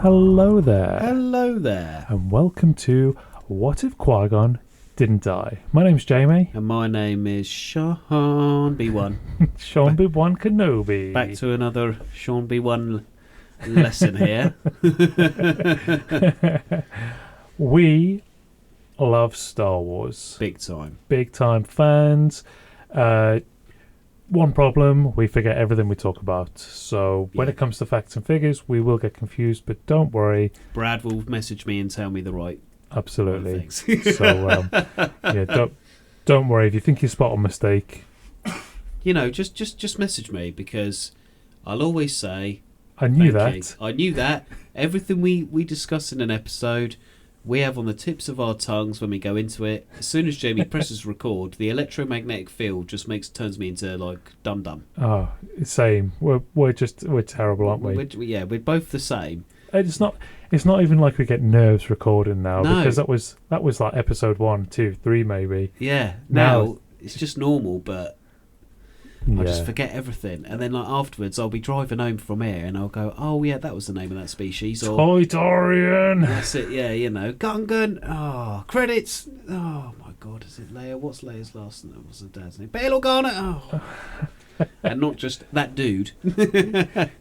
Hello there. Hello there. And welcome to What If Qui-Gon Didn't Die? My name's Jamie. And my name is Shaun B. Wan. Shaun B. Wan Kenobi. Back to another Shaun B. Wan lesson here. We love Star Wars. Big time. Big time fans. One problem, we forget everything we talk about. So when it comes to facts and figures, we will get confused, but don't worry. Brad will message me and tell me the right Absolutely. things. So don't worry if you think you spot a mistake. You know, just message me, because I'll always say I knew thank that. you. I knew that. Everything we discuss in an episode, we have on the tips of our tongues when we go into it. As soon as Jamie presses record, the electromagnetic field just turns me into like dum-dum. Oh, same. We're terrible, aren't we? We're both the same. It's not even like we get nerves recording now, No. because that was like episode 1, 2, 3 maybe. Yeah. Now Now it's just normal, but I just forget everything. And then like afterwards I'll be driving home from here and I'll go, oh yeah, that was the name of that species. Or Toydorian. that's it, yeah, you know. Gungan. Oh, credits. Oh my god, is it Leia? What's Leia's last name? What's her dad's name? Bail Organa. Oh. And not just that dude.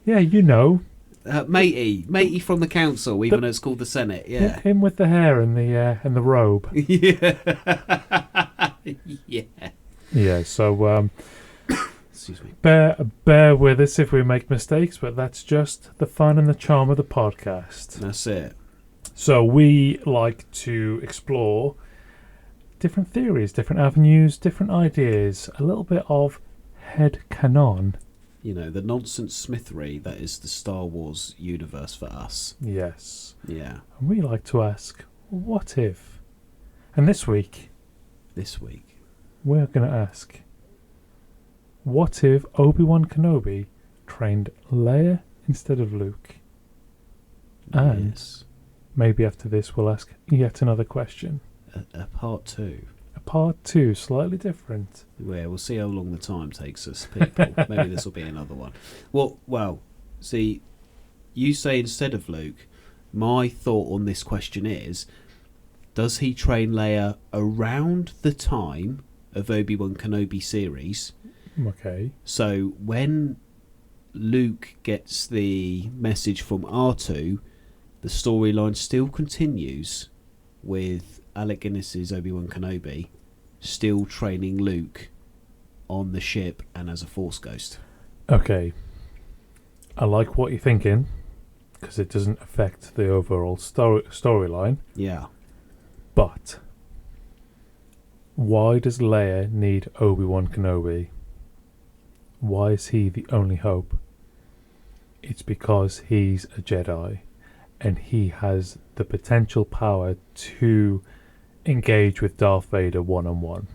Yeah, you know. Matey from the council, even though it's called the Senate. Yeah. Him with the hair and the robe. Yeah. Yeah. Yeah, so Excuse me. bear with us if we make mistakes, but that's just the fun and the charm of the podcast. That's it. So we like to explore different theories, different avenues, different ideas, a little bit of head canon. You know, the nonsense smithery that is the Star Wars universe for us. Yes. Yeah. And we like to ask, what if? And this week, We're going to ask, what if Obi Wan Kenobi trained Leia instead of Luke? And yes. maybe after this we'll ask yet another question. A part 2. A part 2, slightly different. Where we'll see how long the time takes us, people. Maybe this will be another one. Well, see, you say instead of Luke. My thought on this question is, does he train Leia around the time of Obi Wan Kenobi series? Okay. So when Luke gets the message from R2, the storyline still continues with Alec Guinness's Obi-Wan Kenobi still training Luke on the ship and as a Force ghost. Okay. I like what you're thinking, because it doesn't affect the overall storyline. Yeah. But why does Leia need Obi-Wan Kenobi? Why is he the only hope? It's because he's a Jedi and he has the potential power to engage with Darth Vader one-on-one,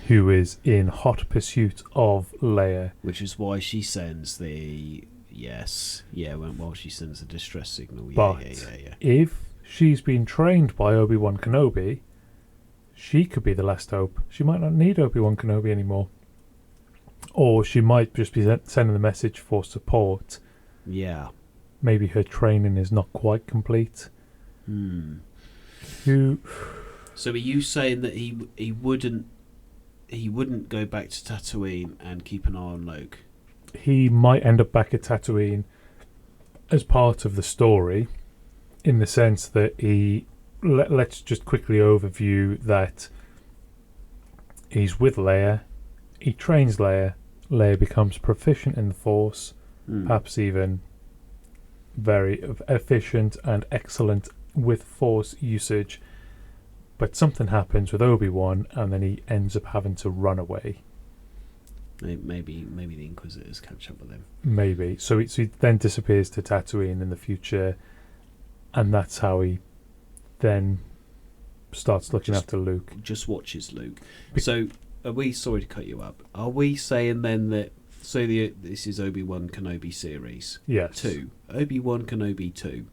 who is in hot pursuit of Leia. Which is why she sends the... Yes. Yeah, while she sends the distress signal. Yeah, But yeah. if she's been trained by Obi-Wan Kenobi, she could be the last hope. She might not need Obi-Wan Kenobi anymore. Or she might just be sending the message for support. Yeah. Maybe her training is not quite complete. So are you saying that he wouldn't go back to Tatooine and keep an eye on Luke? He might end up back at Tatooine as part of the story, in the sense that let's just quickly overview that he's with Leia, he trains Leia becomes proficient in the Force, perhaps even very efficient and excellent with Force usage, but something happens with Obi-Wan and then he ends up having to run away. Maybe the Inquisitors catch up with him. Maybe. So he then disappears to Tatooine in the future, and that's how he then starts looking after Luke. Just watches Luke. So are we, sorry to cut you up, are we saying then that, so this is Obi-Wan Kenobi series? Yes. 2. Obi-Wan Kenobi 2.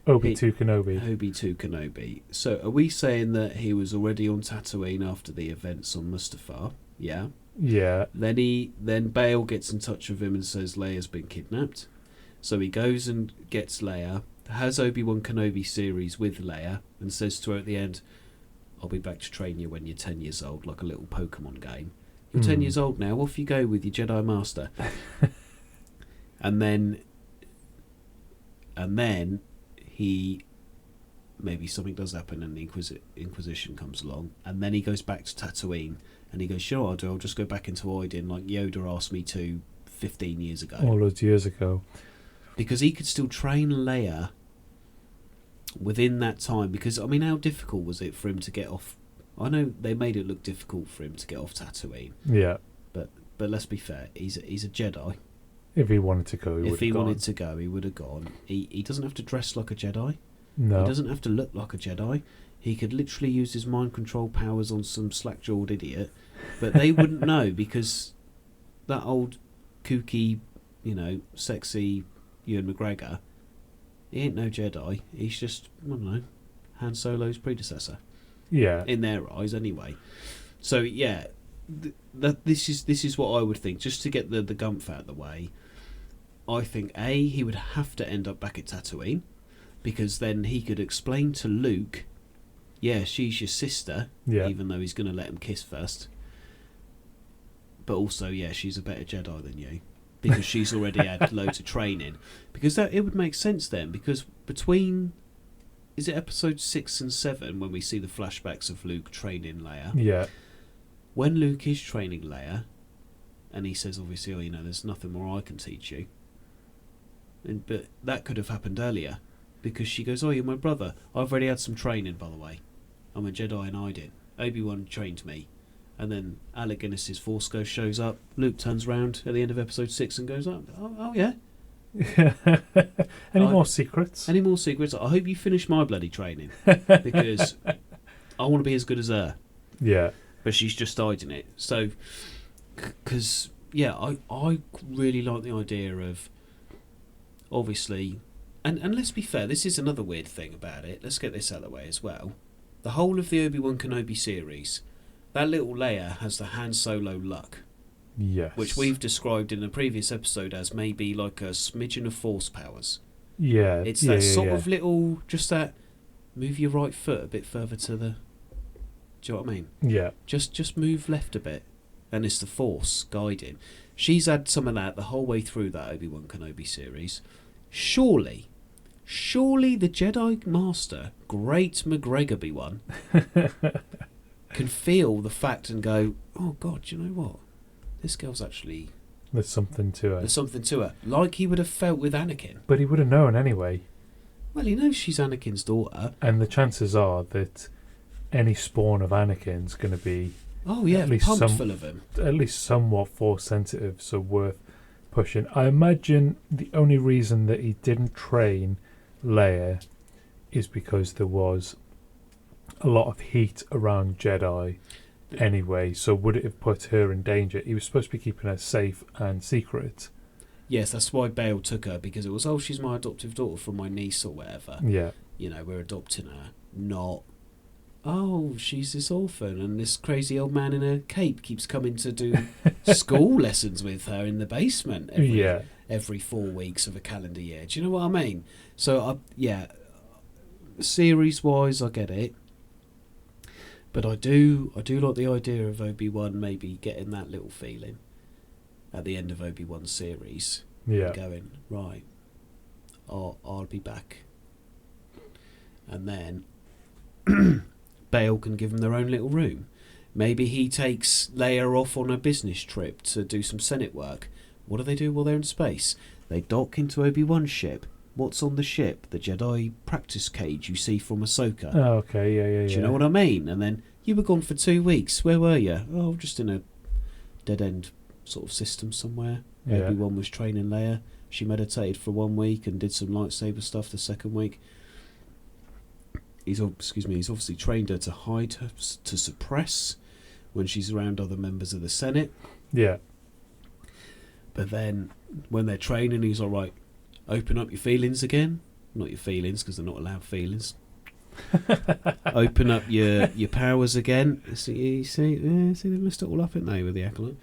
Obi-2 Kenobi. Obi-2 Kenobi. So are we saying that he was already on Tatooine after the events on Mustafar? Yeah. Yeah. Then Bail gets in touch with him and says Leia's been kidnapped. So he goes and gets Leia, has Obi-Wan Kenobi series with Leia, and says to her at the end, I'll be back to train you when you're 10 years old, like a little Pokemon game. You're 10 years old now, off you go with your Jedi Master. and then he... Maybe something does happen and the Inquisition comes along, and then he goes back to Tatooine, and he goes, sure, I'll just go back into hiding like Yoda asked me to 15 years ago. All those years ago. Because he could still train Leia within that time, because, I mean, how difficult was it for him to get off? I know they made it look difficult for him to get off Tatooine. Yeah. But let's be fair, he's a Jedi. If he wanted to go, he wanted to go, he would have gone. He doesn't have to dress like a Jedi. No. He doesn't have to look like a Jedi. He could literally use his mind control powers on some slack-jawed idiot, but they wouldn't know, because that old kooky, sexy Ewan McGregor, he ain't no Jedi. He's just, I don't know, Han Solo's predecessor. Yeah. In their eyes, anyway. So yeah, this is what I would think. Just to get the gumph out of the way, I think he would have to end up back at Tatooine, because then he could explain to Luke, yeah, she's your sister, even though he's going to let him kiss first. But also, yeah, she's a better Jedi than you, because she's already had loads of training. Because it would make sense then, because between, is it episode 6 and 7 when we see the flashbacks of Luke training Leia? Yeah. When Luke is training Leia, and he says, obviously, there's nothing more I can teach you. But that could have happened earlier. Because she goes, you're my brother. I've already had some training, by the way. I'm a Jedi and I did. Obi-Wan trained me. And then Alec Guinness's Force Ghost shows up. Luke turns round at the end of episode 6 and goes, oh yeah. Any more secrets? Any more secrets? I hope you finish my bloody training. Because I want to be as good as her. Yeah. But she's just hiding it. So, because, yeah, I really like the idea of, obviously... And let's be fair, this is another weird thing about it. Let's get this out of the way as well. The whole of the Obi Wan Kenobi series, that little Leia has the Han Solo luck. Yes. Which we've described in a previous episode as maybe like a smidgen of force powers. Yeah. It's that sort of little, just that, move your right foot a bit further to the... Do you know what I mean? Yeah. Just move left a bit. And it's the force guiding. She's had some of that the whole way through that Obi Wan Kenobi series. Surely the Jedi Master, great McGregor one, can feel the fact and go, oh God, do you know what? This girl's actually... There's something to her. There's something to her. Like he would have felt with Anakin. But he would have known anyway. Well, he knows she's Anakin's daughter. And the chances are that any spawn of Anakin's going to be... Oh yeah, pumped full of him. At least somewhat force sensitive, so worth pushing. I imagine the only reason that he didn't train Leia is because there was a lot of heat around Jedi anyway, so would it have put her in danger? He was supposed to be keeping her safe and secret. Yes, that's why Bale took her, because it was, she's my adoptive daughter from my niece or whatever. Yeah. We're adopting her. Not, she's this orphan and this crazy old man in a cape keeps coming to do school lessons with her in the basement every 4 weeks of a calendar year. Do you know what I mean? So, series-wise, I get it. But I do like the idea of Obi-Wan maybe getting that little feeling at the end of Obi-Wan's series. Yeah. Going, right, I'll be back. And then Bale can give them their own little room. Maybe he takes Leia off on a business trip to do some Senate work. What do they do while they're in space? They dock into Obi-Wan's ship. What's on the ship? The Jedi practice cage you see from Ahsoka. Oh, okay, yeah. Do you know what I mean? And then, you were gone for 2 weeks. Where were you? Oh, just in a dead-end sort of system somewhere. Yeah. Obi-Wan was training Leia. She meditated for 1 week and did some lightsaber stuff the second week. He's obviously trained her to hide, her, to suppress when she's around other members of the Senate. Yeah. But then, when they're training, he's all right. Open up your feelings again. Not your feelings, because they're not allowed feelings. Open up your powers again. See, they messed it all up, haven't they, with the acolyte?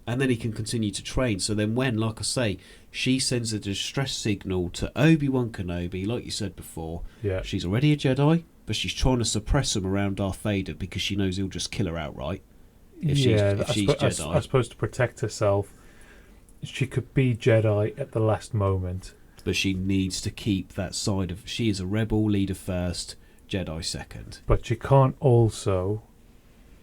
and then he can continue to train. So then when, like I say, she sends a distress signal to Obi Wan Kenobi, like you said before, Yeah. she's already a Jedi, but she's trying to suppress him around Darth Vader because she knows he'll just kill her outright if she's Jedi. I suppose to protect herself, she could be Jedi at the last moment. But she needs to keep that side of... She is a rebel leader first, Jedi second. But she can't also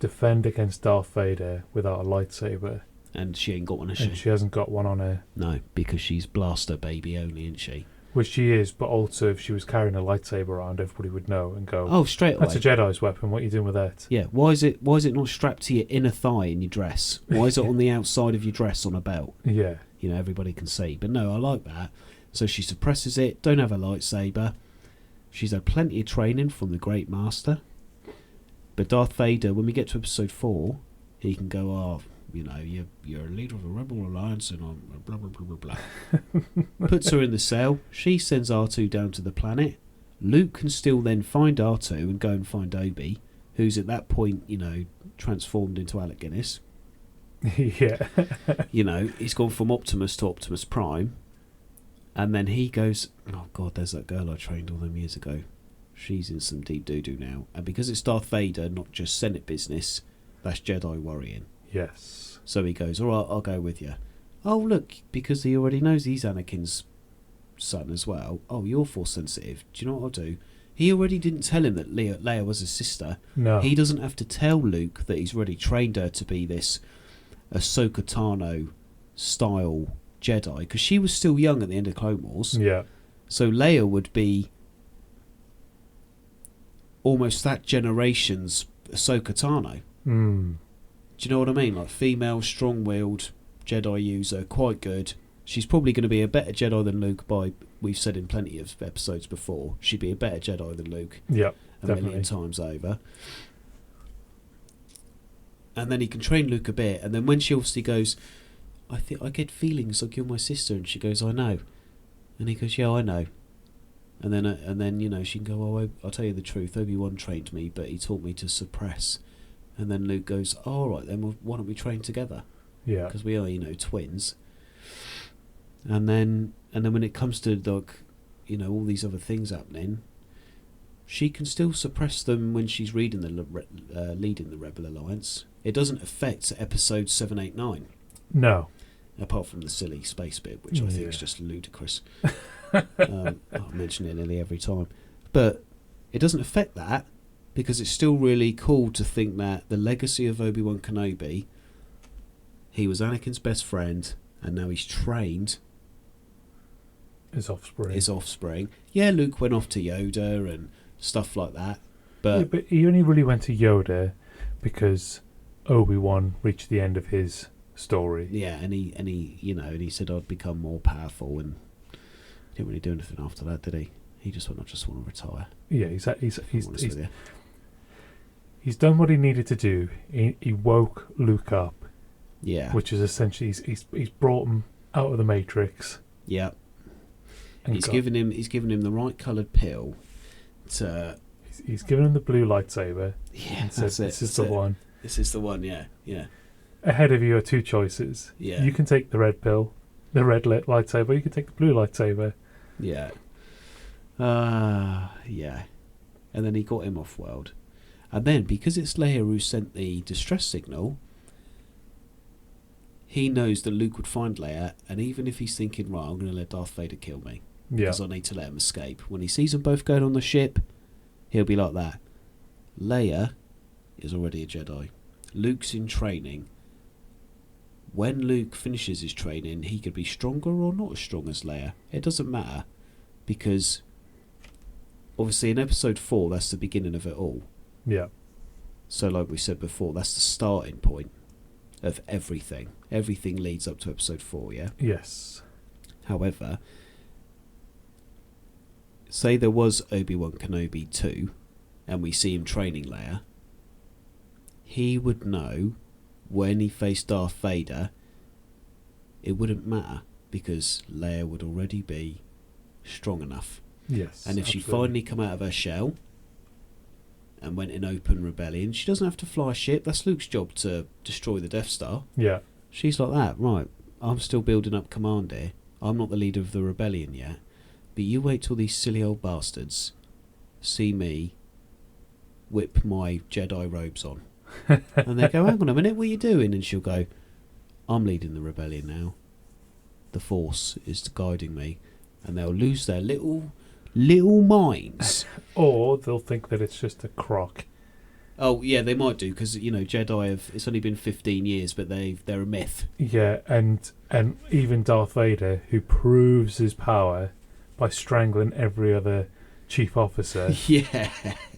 defend against Darth Vader without a lightsaber. And she ain't got one, has And she hasn't got one on her. No, because she's blaster baby only, isn't she? Which she is, but also if she was carrying a lightsaber around, everybody would know and go, Oh, straight away. that's a Jedi's weapon, what are you doing with that? Yeah, why is it not strapped to your inner thigh in your dress? Why is it on the outside of your dress on a belt? Yeah. You know, everybody can see. But no, I like that. So she suppresses it, don't have a lightsaber. She's had plenty of training from the Great Master. But Darth Vader, when we get to episode 4, he can go, oh, you know, you're a leader of a rebel alliance and I'm blah, blah, blah, blah, blah. Puts her in the cell. She sends R2 down to the planet. Luke can still then find R2 and go and find Obi, who's at that point, you know, transformed into Alec Guinness. Yeah. You know, he's gone from Optimus to Optimus Prime. And then he goes, oh God, there's that girl I trained all them years ago. She's in some deep doo-doo now. And because it's Darth Vader, not just Senate business, that's Jedi worrying. Yes. So he goes, all right, I'll go with you. Oh, look, because he already knows he's Anakin's son as well. Oh, you're Force sensitive. Do you know what I'll do? He already didn't tell him that Leia was his sister. No. He doesn't have to tell Luke that he's already trained her to be this Ahsoka Tano style Jedi, because she was still young at the end of Clone Wars. Yeah. So Leia would be almost that generation's Ahsoka Tano. Mm. Do you know what I mean? Like female, strong-willed Jedi user, quite good. She's probably going to be a better Jedi than Luke by, we've said in plenty of episodes before, she'd be a better Jedi than Luke. Yeah, a definitely. million times over. And then he can train Luke a bit, and then when she obviously goes, I think I get feelings like you're my sister, and she goes, I know. And he goes, yeah, I know. And then you know, she can go, oh, I'll tell you the truth, Obi Wan trained me, but he taught me to suppress. And then Luke goes, oh, all right, then why don't we train together? Yeah. Because we are, you know, twins. And then when it comes to, like, you know, all these other things happening, she can still suppress them when she's leading the Rebel Alliance. It doesn't affect episode 7, 8, 9. No. Apart from the silly space bit, which I think is just ludicrous. I mention it nearly every time. But it doesn't affect that, because it's still really cool to think that the legacy of Obi Wan Kenobi, he was Anakin's best friend, and now he's trained His offspring. Yeah, Luke went off to Yoda and stuff like that. Yeah, but he only really went to Yoda because Obi-Wan reached the end of his story. Yeah, and he you know, and he said I'd become more powerful, and he didn't really do anything after that, did he? He just went, I just want to retire. Yeah, he's done what he needed to do. He woke Luke up. Yeah. Which is essentially he's brought him out of the Matrix. Yeah. He's given him the right coloured pill to. He's given him the blue lightsaber. Yeah, this is the one. This is the one. Yeah, yeah. Ahead of you are two choices. Yeah. You can take the red pill, the red lightsaber. You can take the blue lightsaber. Yeah. Yeah. And then he got him off world, and then because it's Leia who sent the distress signal, he knows that Luke would find Leia, and even if he's thinking, right, I'm going to let Darth Vader kill me, because I need to let him escape. When he sees them both going on the ship, he'll be like that. Leia is already a Jedi. Luke's in training. When Luke finishes his training, he could be stronger or not as strong as Leia. It doesn't matter, because obviously in episode 4, that's the beginning of it all. Yeah. So like we said before, that's the starting point of everything. Everything leads up to episode 4, yeah? Yes. However, say there was Obi-Wan Kenobi 2, and we see him training Leia, he would know when he faced Darth Vader, it wouldn't matter, because Leia would already be strong enough. Yes. And if absolutely. she finally come out of her shell and went in open rebellion, she doesn't have to fly a ship. That's Luke's job, to destroy the Death Star. Yeah. She's like that, right? I'm still building up command here. I'm not the leader of the rebellion yet. But you wait till these silly old bastards see me whip my Jedi robes on. And they go, hang on a minute, what are you doing? And she'll go, I'm leading the rebellion now. The Force is guiding me. And they'll lose their little minds. Or they'll think that it's just a crock. Oh, yeah, they might do, because, Jedi it's only been 15 years, but they're a myth. Yeah, and even Darth Vader, who proves his power by strangling every other chief officer. Yeah,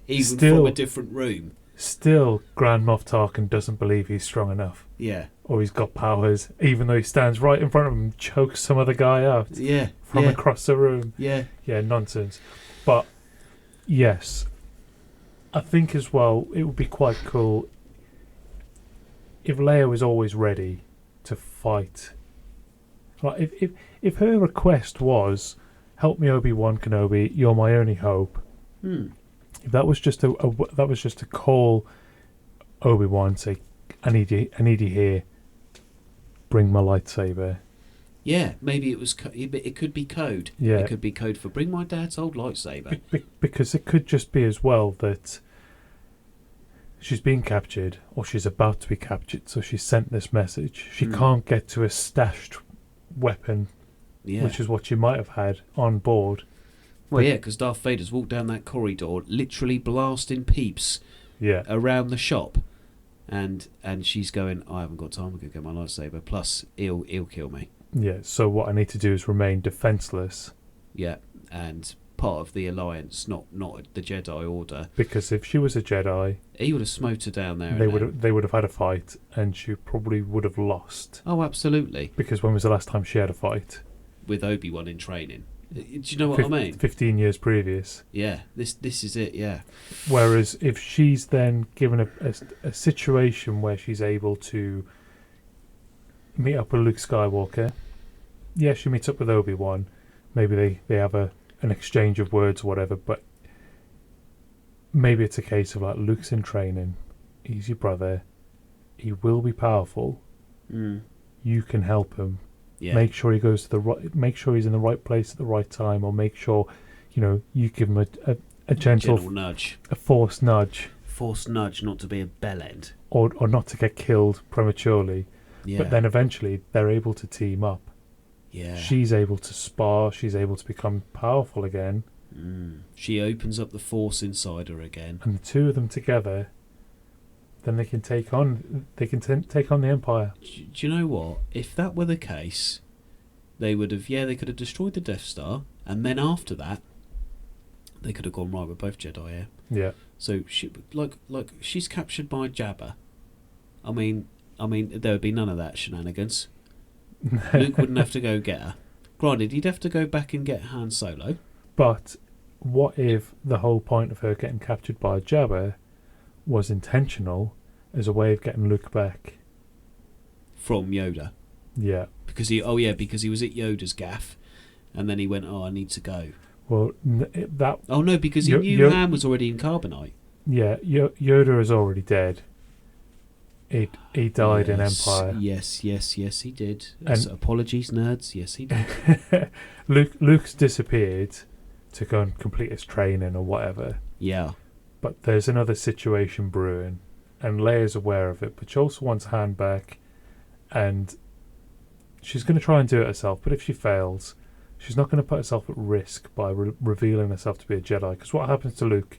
even still, from a different room. Still, Grand Moff Tarkin doesn't believe he's strong enough. Yeah. Or he's got powers, even though he stands right in front of him and chokes some other guy out. Yeah. From across the room. Yeah. Yeah, nonsense. But, yes, I think as well, it would be quite cool if Leia was always ready to fight. Like, if her request was, help me, Obi Wan Kenobi, you're my only hope. If that was just to call Obi Wan, say, I need you here. Bring my lightsaber. Yeah, maybe it was. It could be code. Yeah, it could be code for bring my dad's old lightsaber. Because it could just be as well that she's been captured or she's about to be captured, so she sent this message. She can't get to a stashed weapon, which is what she might have had on board. Well, yeah, because Darth Vader's walked down that corridor, literally blasting peeps around the shop, and she's going, I haven't got time, I'm going to get my lightsaber, plus he'll kill me. Yeah, so what I need to do is remain defenceless. Yeah, and part of the Alliance, not the Jedi Order. Because if she was a Jedi... He would have smote her down there. They would have had a fight, and she probably would have lost. Oh, absolutely. Because when was the last time she had a fight? With Obi Wan in training. Do you know what I mean? 15 years previous. Yeah, this is it, yeah. Whereas if she's then given a situation where she's able to meet up with Luke Skywalker, yeah, she meets up with Obi-Wan, maybe they have an exchange of words or whatever, but maybe it's a case of like, Luke's in training, he's your brother, he will be powerful, you can help him. Yeah. Make sure he goes to the right. Make sure he's in the right place at the right time, or make sure, you give him a gentle nudge, a forced nudge, not to be a bellend, or not to get killed prematurely. Yeah. But then eventually they're able to team up. Yeah. She's able to spar. She's able to become powerful again. She opens up the Force inside her again, and the two of them together, then they can take on. Take on the Empire. Do you know what? If that were the case, they would have. Yeah, they could have destroyed the Death Star, and then after that, they could have gone right. We're both Jedi here. Yeah. So she, like she's captured by Jabba. I mean, there would be none of that shenanigans. Luke wouldn't have to go get her. Granted, he'd have to go back and get Han Solo. But what if the whole point of her getting captured by Jabba was intentional as a way of getting Luke back from Yoda? Yeah, because he was at Yoda's gaff, and then he went, I need to go. Well, that. Oh no, because he knew Han was already in carbonite. Yeah, Yoda is already dead. He died in Empire. Yes, he did. Apologies, nerds. Yes, he did. Luke's disappeared to go and complete his training or whatever. Yeah. But there's another situation brewing, and Leia's aware of it, but she also wants Han back, and she's going to try and do it herself, but if she fails, she's not going to put herself at risk by revealing herself to be a Jedi, because what happens to Luke?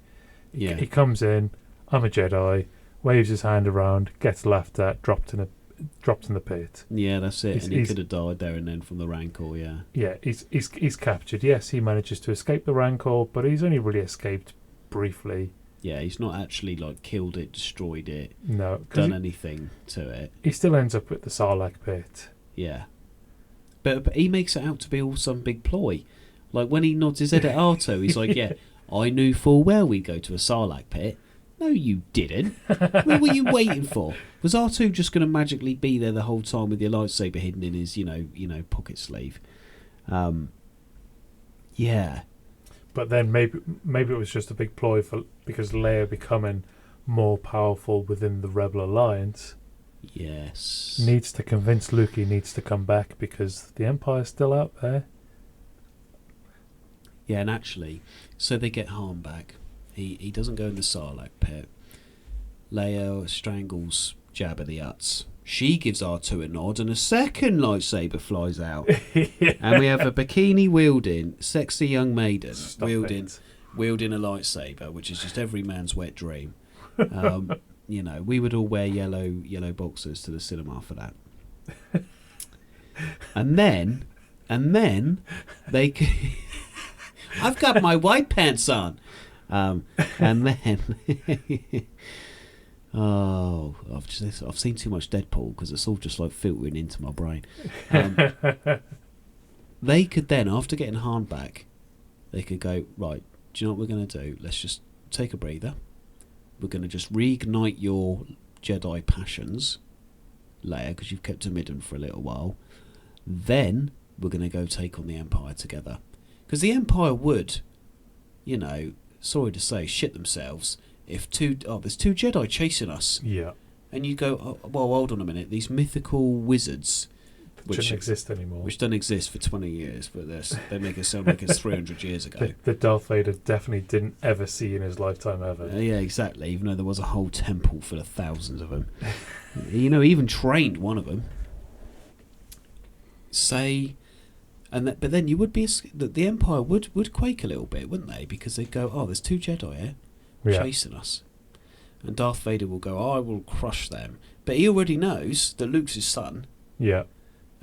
He comes in, I'm a Jedi, waves his hand around, gets laughed at, dropped in the pit. Yeah, that's it. And he could have died there and then from the Rancor. Yeah. Yeah, he's captured. Yes, he manages to escape the Rancor, but he's only really escaped briefly. Yeah, he's not actually killed it, destroyed it. No, done anything to it. He still ends up at the Sarlacc pit. Yeah, but he makes it out to be all some big ploy. Like when he nods his head at Arto, he's like, "Yeah, I knew full well we'd go to a Sarlacc pit." No, you didn't. What were you waiting for? Was R2 just going to magically be there the whole time with your lightsaber hidden in his, pocket sleeve? Yeah. But then maybe it was just a big ploy because Leia becoming more powerful within the Rebel Alliance. Yes. Needs to convince Luke he needs to come back because the Empire's still out there. Yeah, and actually, so they get Han back. He doesn't go in the Sarlacc pit. Leia strangles Jabba the Hutt. She gives R2 a nod, and a second lightsaber flies out. Yeah. And we have a bikini-wielding, sexy young maiden Stop wielding it. a lightsaber, which is just every man's wet dream. You know, we would all wear yellow boxers to the cinema for that. And then they I've got my white pants on. And then I've seen too much Deadpool because it's all just like filtering into my brain. They could then, after getting Han back, they could go, right, do you know what we're going to do? Let's just take a breather. We're going to just reignite your Jedi passions, Leia, because you've kept them hidden for a little while. Then we're going to go take on the Empire together. Because the Empire would, you know, sorry to say, shit themselves if there's two Jedi chasing us. Yeah. And you go, oh, well, hold on a minute, these mythical wizards, which Shouldn't exist anymore. Which don't exist for 20 years, but they make it sound like it's 300 years ago. The Darth Vader definitely didn't ever see in his lifetime ever. Yeah, exactly, even though there was a whole temple full of thousands of them. You know, he even trained one of them. But then you would be, the Empire would quake a little bit, wouldn't they? Because they'd go, oh, there's two Jedi here chasing us. And Darth Vader will go, oh, I will crush them. But he already knows that Luke's his son. Yeah.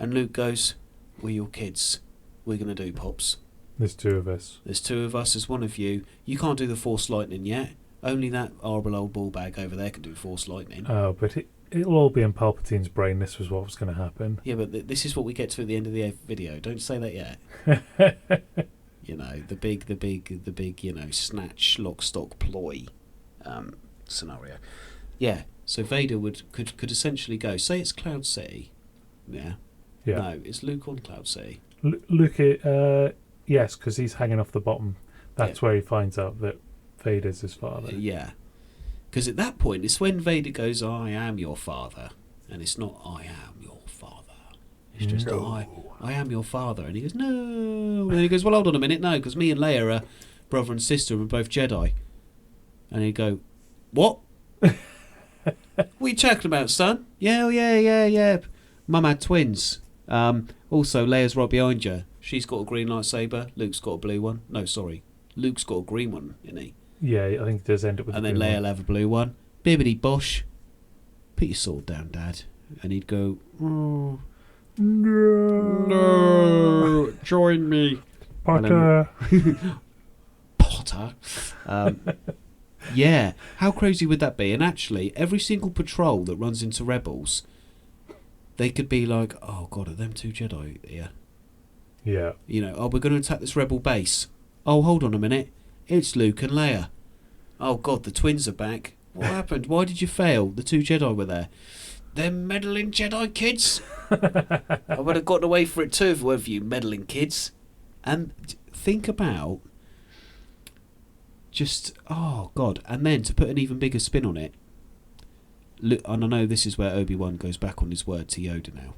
And Luke goes, we're your kids. We're going to do, Pops. There's two of us. There's two of us. There's one of you. You can't do the Force Lightning yet. Only that horrible old ball bag over there can do Force Lightning. Oh, but it'll all be in Palpatine's brain. This was what was going to happen. Yeah, but this is what we get to at the end of the video. Don't say that yet. You know, the big, you know, snatch, lock, stock, ploy scenario. Yeah, so Vader could essentially go, say it's Cloud City. Yeah. Yeah. No, it's Luke on Cloud City. Luke, yes, because he's hanging off the bottom. That's where he finds out that Vader's his father. Yeah. Because at that point, it's when Vader goes, I am your father. And it's not, I am your father. It's just, I am your father. And he goes, no. And then he goes, well, hold on a minute. No, because me and Leia are brother and sister and we're both Jedi. And he'd go, what? What are you talking about, son? Yeah. Mum had twins. Also, Leia's right behind you. She's got a green lightsaber. Luke's got a blue one. No, sorry. Luke's got a green one, isn't he? Yeah, I think it does end up with and a then blue Leia one. will have a blue one. Bibbidi bosh. Put your sword down, Dad. And he'd go, oh, no, join me. Potter. Potter. Yeah, how crazy would that be? And actually, every single patrol that runs into Rebels, they could be like, oh God, are them two Jedi here? Yeah. You know, oh, we're going to attack this Rebel base. Oh, hold on a minute. It's Luke and Leia. Oh God, the twins are back. What happened? Why did you fail? The two Jedi were there. They're meddling Jedi kids. I would have gotten away for it too if it weren't for you meddling kids. And think about just, oh God. And then to put an even bigger spin on it, and I know this is where Obi Wan goes back on his word to Yoda now.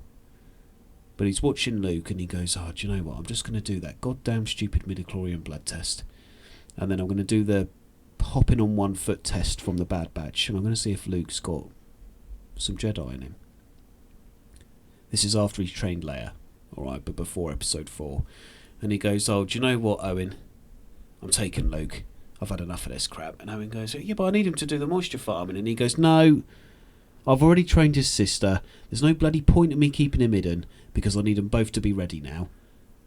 But he's watching Luke and he goes, oh, do you know what? I'm just going to do that goddamn stupid midichlorian blood test. And then I'm going to do the hopping on one foot test from the Bad Batch. And I'm going to see if Luke's got some Jedi in him. This is after he's trained Leia. Alright, but before episode 4. And he goes, oh, do you know what, Owen? I'm taking Luke. I've had enough of this crap. And Owen goes, yeah, but I need him to do the moisture farming. And he goes, no, I've already trained his sister. There's no bloody point in me keeping him hidden because I need them both to be ready now.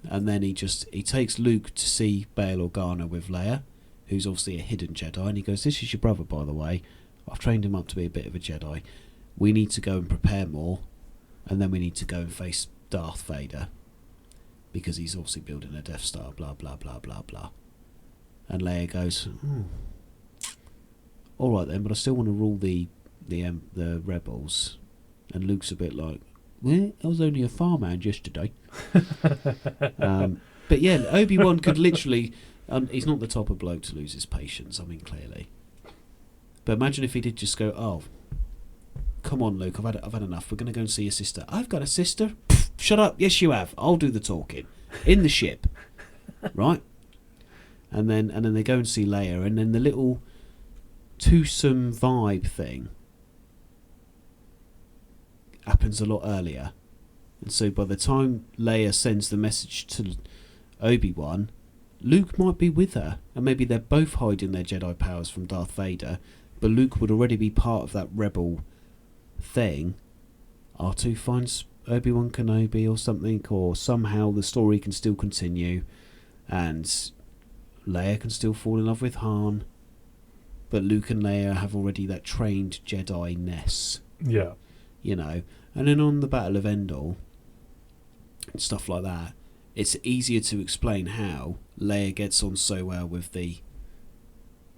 And then he takes Luke to see Bail Organa with Leia, who's obviously a hidden Jedi. And he goes, this is your brother, by the way. I've trained him up to be a bit of a Jedi. We need to go and prepare more. And then we need to go and face Darth Vader. Because he's obviously building a Death Star, blah, blah, blah, blah, blah. And Leia goes, all right then, but I still want to rule the rebels. And Luke's a bit like, well, I was only a farmhand yesterday. But yeah, Obi-Wan could literally, he's not the type of bloke to lose his patience, I mean, clearly. But imagine if he did just go, oh, come on, Luke, I've had enough. We're going to go and see your sister. I've got a sister. Pfft, shut up. Yes, you have. I'll do the talking in the ship, right? And then they go and see Leia, and then the little twosome vibe thing happens a lot earlier. And so by the time Leia sends the message to Obi Wan, Luke might be with her, and maybe they're both hiding their Jedi powers from Darth Vader, but Luke would already be part of that rebel thing. R2 finds Obi-Wan Kenobi or something, or somehow the story can still continue, and Leia can still fall in love with Han, but Luke and Leia have already that trained Jedi-ness. Yeah. You know, and then on the Battle of Endor and stuff like that, it's easier to explain how Leia gets on so well with the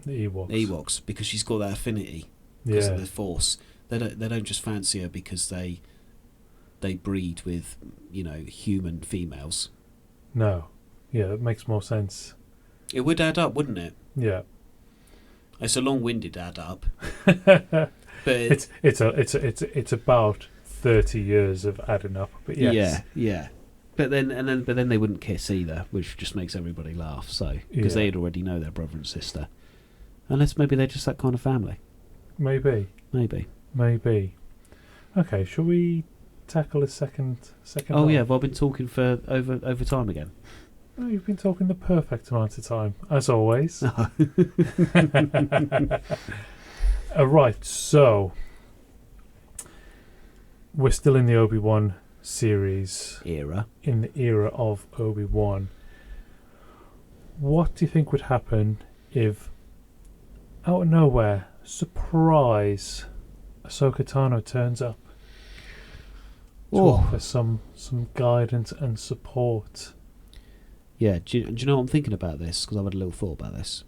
Ewoks, because she's got that affinity because of the Force. They don't just fancy her because they breed with, you know, human females. No. Yeah, that makes more sense. It would add up, wouldn't it? Yeah. It's a long-winded add up. But it's about 30 years of adding up. But yes. Yeah. But then they wouldn't kiss either, which just makes everybody laugh. So because they'd already know their brother and sister, unless maybe they're just that kind of family. Maybe. Okay, shall we tackle a second? Oh half? yeah, have I been talking for over time again? Oh, you've been talking the perfect amount of time, as always. Right, so we're still in the Obi-Wan series era. In the era of Obi-Wan. What do you think would happen if, out of nowhere, surprise, Ahsoka Tano turns up to offer some guidance and support? Yeah, do you know what I'm thinking about this? Because I've had a little thought about this.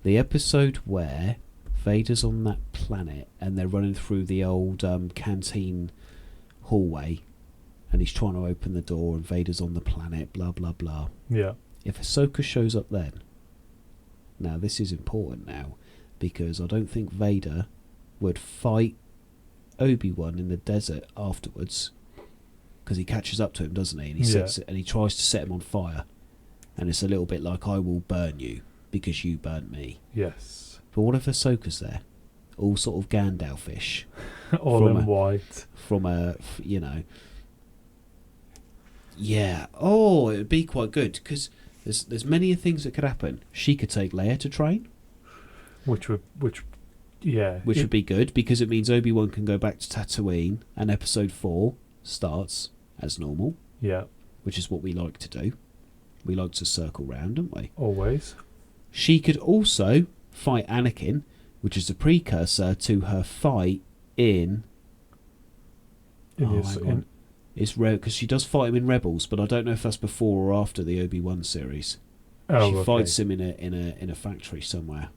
The episode where Vader's on that planet and they're running through the old canteen hallway, and he's trying to open the door, and Vader's on the planet, blah blah blah. Yeah. If Ahsoka shows up then, now this is important now, because I don't think Vader would fight Obi-Wan in the desert afterwards, because he catches up to him, doesn't he? And he tries to set him on fire, and it's a little bit like, I will burn you because you burnt me. Yes. But what if Ahsoka's there, all sort of Gandalf-ish, all in white, from a, you know, yeah. Oh, it would be quite good, because there's many things that could happen. She could take Leia to train, which would be good, because it means Obi-Wan can go back to Tatooine, and Episode 4 starts as normal. Yeah. Which is what we like to do. We like to circle round, don't we? Always. She could also fight Anakin, which is a precursor to her fight in... It's rare, because she does fight him in Rebels, but I don't know if that's before or after the Obi-Wan series. She fights him in a factory somewhere.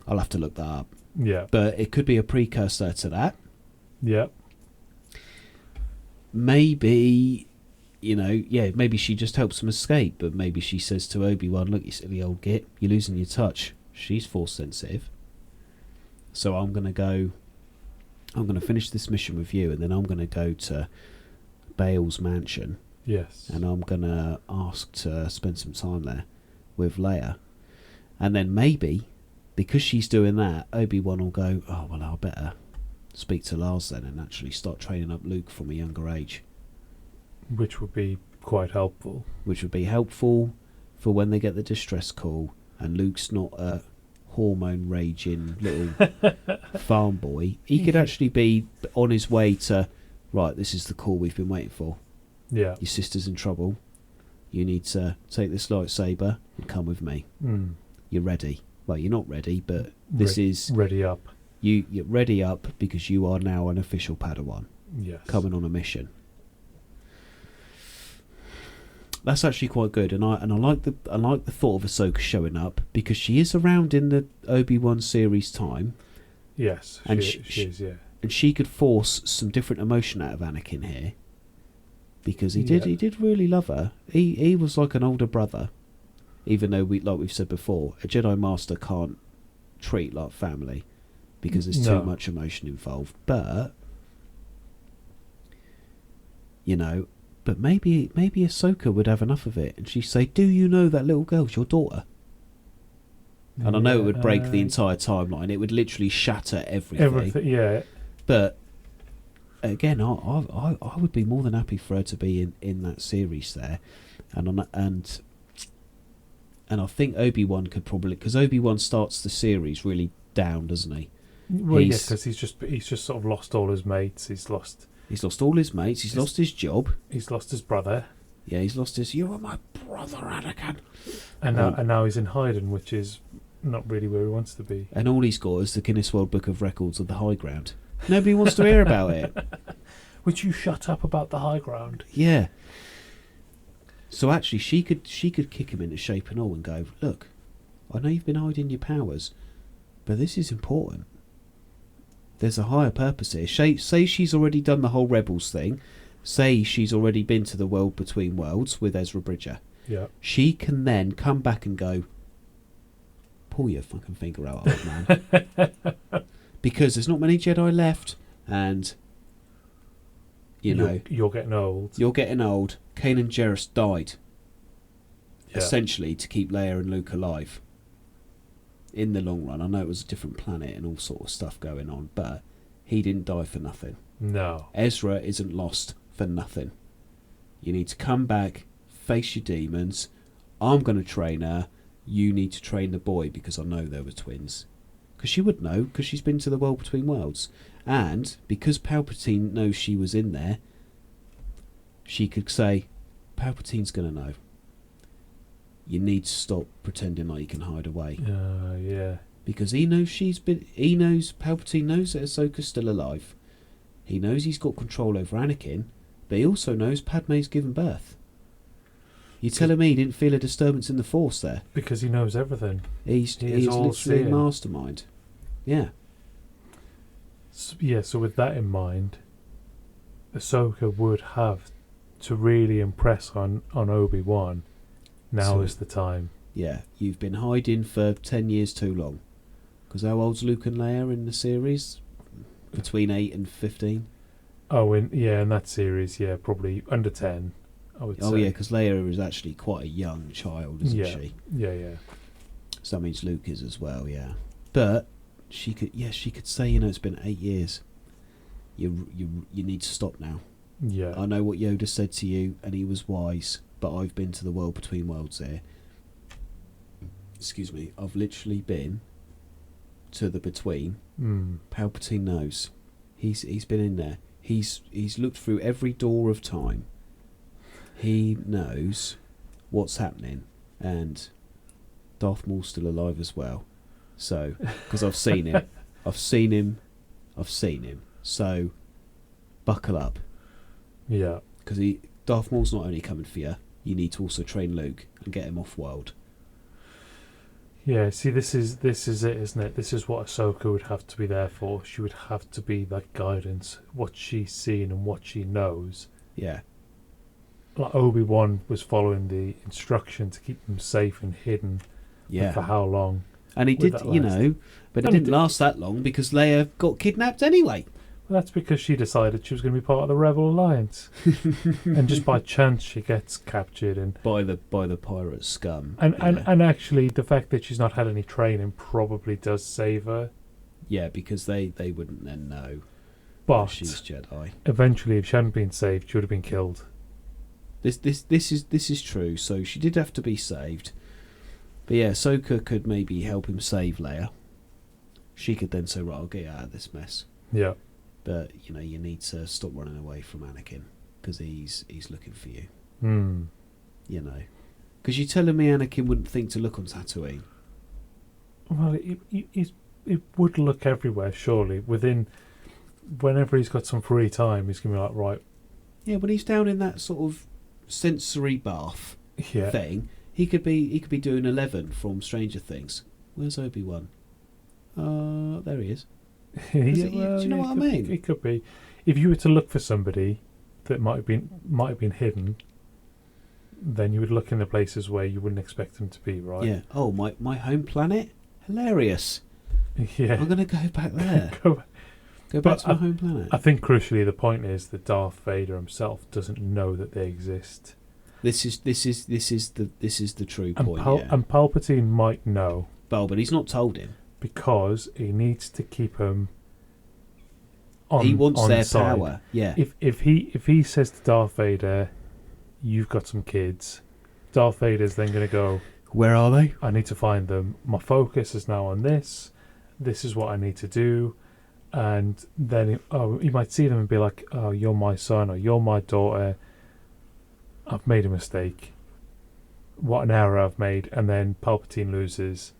I'll have to look that up. Yeah. But it could be a precursor to that. Yeah. Maybe, maybe she just helps him escape, but maybe she says to Obi-Wan, look, you silly old git, you're losing your touch. She's force sensitive. So I'm going to finish this mission with you, and then I'm going to go to Bail's mansion. Yes. And I'm going to ask to spend some time there with Leia. And then maybe, because she's doing that, Obi-Wan will go, oh, well, I better speak to Lars then and actually start training up Luke from a younger age. Which would be quite helpful. Which would be helpful for when they get the distress call and Luke's not a hormone-raging little farm boy. He could actually be on his way to, right, this is the call we've been waiting for. Yeah. Your sister's in trouble. You need to take this lightsaber and come with me. Mm. You're ready. Well, you're not ready, but this is... Ready up. You're ready up because you are now an official Padawan. Yes. Coming on a mission. That's actually quite good, and I like the thought of Ahsoka showing up, because she is around in the Obi-Wan series time. Yes, and she is, yeah. And she could force some different emotion out of Anakin here, because he did really love her. He was like an older brother, even though we've said before, a Jedi Master can't treat like family, because there's too much emotion involved. But but maybe Ahsoka would have enough of it, and she'd say, "Do you know that little girl's your daughter?" And I know it would break the entire timeline. It would literally shatter everything. Yeah. But again, I would be more than happy for her to be in that series there, and I think Obi Wan could probably, because Obi Wan starts the series really down, doesn't he? Well, because he's just sort of lost all his mates. He's lost all his mates. He's lost his job. He's lost his brother. Yeah, he's lost his. You are my brother, Anakin. And now he's in hiding, which is not really where he wants to be. And all he's got is the Guinness World Book of Records of the high ground. Nobody wants to hear about it. Would you shut up about the high ground? Yeah. So actually, she could kick him into shape and all, and go, "Look, I know you've been hiding your powers, but this is important. There's a higher purpose here. Say she's already done the whole Rebels thing. Say she's already been to the world between worlds with Ezra Bridger. Yeah. She can then come back and go, pull your fucking finger out, old man." Because there's not many Jedi left, and you're getting old. You're getting old. Kanan Jarrus died, yeah, essentially to keep Leia and Luke alive. In the long run, I know it was a different planet and all sort of stuff going on, but he didn't die for nothing. No. Ezra isn't lost for nothing. You need to come back, face your demons. I'm going to train her. You need to train the boy, because I know they were twins. Because she would know, because she's been to the world between worlds. And because Palpatine knows she was in there, she could say, Palpatine's going to know. You need to stop pretending like you can hide away. Yeah. Because he knows Palpatine knows that Ahsoka's still alive. He knows he's got control over Anakin, but he also knows Padme's given birth. You telling me he didn't feel a disturbance in the Force there? Because he knows everything. He's literally a mastermind. Yeah. So with that in mind, Ahsoka would have to really impress on Obi Wan. Now is the time. Yeah, you've been hiding for 10 years too long. Because how old's Luke and Leia in the series? Between 8 and 15? Oh, in that series, yeah, probably under 10, I would say. Oh, yeah, because Leia is actually quite a young child, isn't she? Yeah. So that means Luke is as well, yeah. But she could say, it's been 8 years. You need to stop now. Yeah. I know what Yoda said to you, and he was wise, but I've been to the world between worlds here. Excuse me, I've literally been to the between. Palpatine knows. He's been in there. He's looked through every door of time. He knows what's happening, and Darth Maul's still alive as well. So, because I've seen him. I've seen him. So, buckle up. Yeah. Because Darth Maul's not only coming for you, you need to also train Luke and get him off world. Yeah, see, this is it, isn't it? This is what Ahsoka would have to be there for. She would have to be that guidance, what she's seen and what she knows. Yeah. Like Obi-Wan was following the instruction to keep them safe and hidden. Yeah. For how long? And he did, but it didn't last that long because Leia got kidnapped anyway. Well, that's because she decided she was going to be part of the Rebel Alliance, and just by chance she gets captured and by the pirate scum. And actually, the fact that she's not had any training probably does save her. Yeah, because they wouldn't then know. But she's Jedi. Eventually, if she hadn't been saved, she would have been killed. This is true. So she did have to be saved. But yeah, Ahsoka could maybe help him save Leia. She could then say, right, I'll get you out of this mess. Yeah. But, you need to stop running away from Anakin because he's looking for you. Because you're telling me Anakin wouldn't think to look on Tatooine? Well, it would look everywhere, surely. Whenever he's got some free time, he's going to be like, right. Yeah, when he's down in that sort of sensory bath thing, he could be doing 11 from Stranger Things. Where's Obi-Wan? There he is. Do you know what I mean? It could be. If you were to look for somebody that might have been hidden, then you would look in the places where you wouldn't expect them to be, right? Yeah. Oh, my home planet? Hilarious. Yeah. I'm going to go back there. Go back. Go back But to my home planet. I think crucially the point is that Darth Vader himself doesn't know that they exist. This is the true And, point. Yeah. and Palpatine might know Well, but he's not told him. because he needs to keep him on. He wants on their side. power. Yeah. If he says to Darth Vader, "You've got some kids," Darth Vader's then going to go, Where are they? "I need to find them. My focus is now on this. This is what I need to do." And then he might see them and be like, "Oh, you're my son or you're my daughter. I've made a mistake. What an error I've made." And then Palpatine loses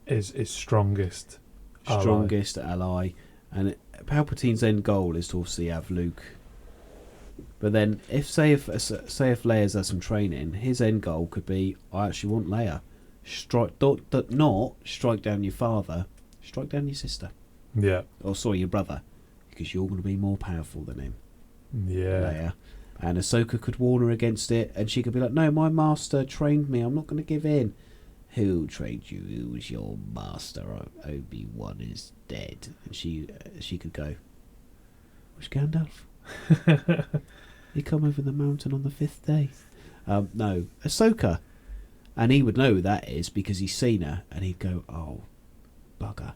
his strongest ally. And Palpatine's end goal is to obviously have Luke. But then, if Leia's had some training, his end goal could be, I actually want Leia. Not strike down your father, strike down your sister. Yeah. Or sorry, your brother, because you're going to be more powerful than him. Yeah. Leia. And Ahsoka could warn her against it, and she could be like, "No, my master trained me. I'm not going to give in." Who trained you? Who was your master? Obi Wan is dead. And she could go, "Which Gandalf? He come over the mountain on the 5th day." No, Ahsoka. And he would know who that is because he's seen her, and he'd go, "Oh, bugger."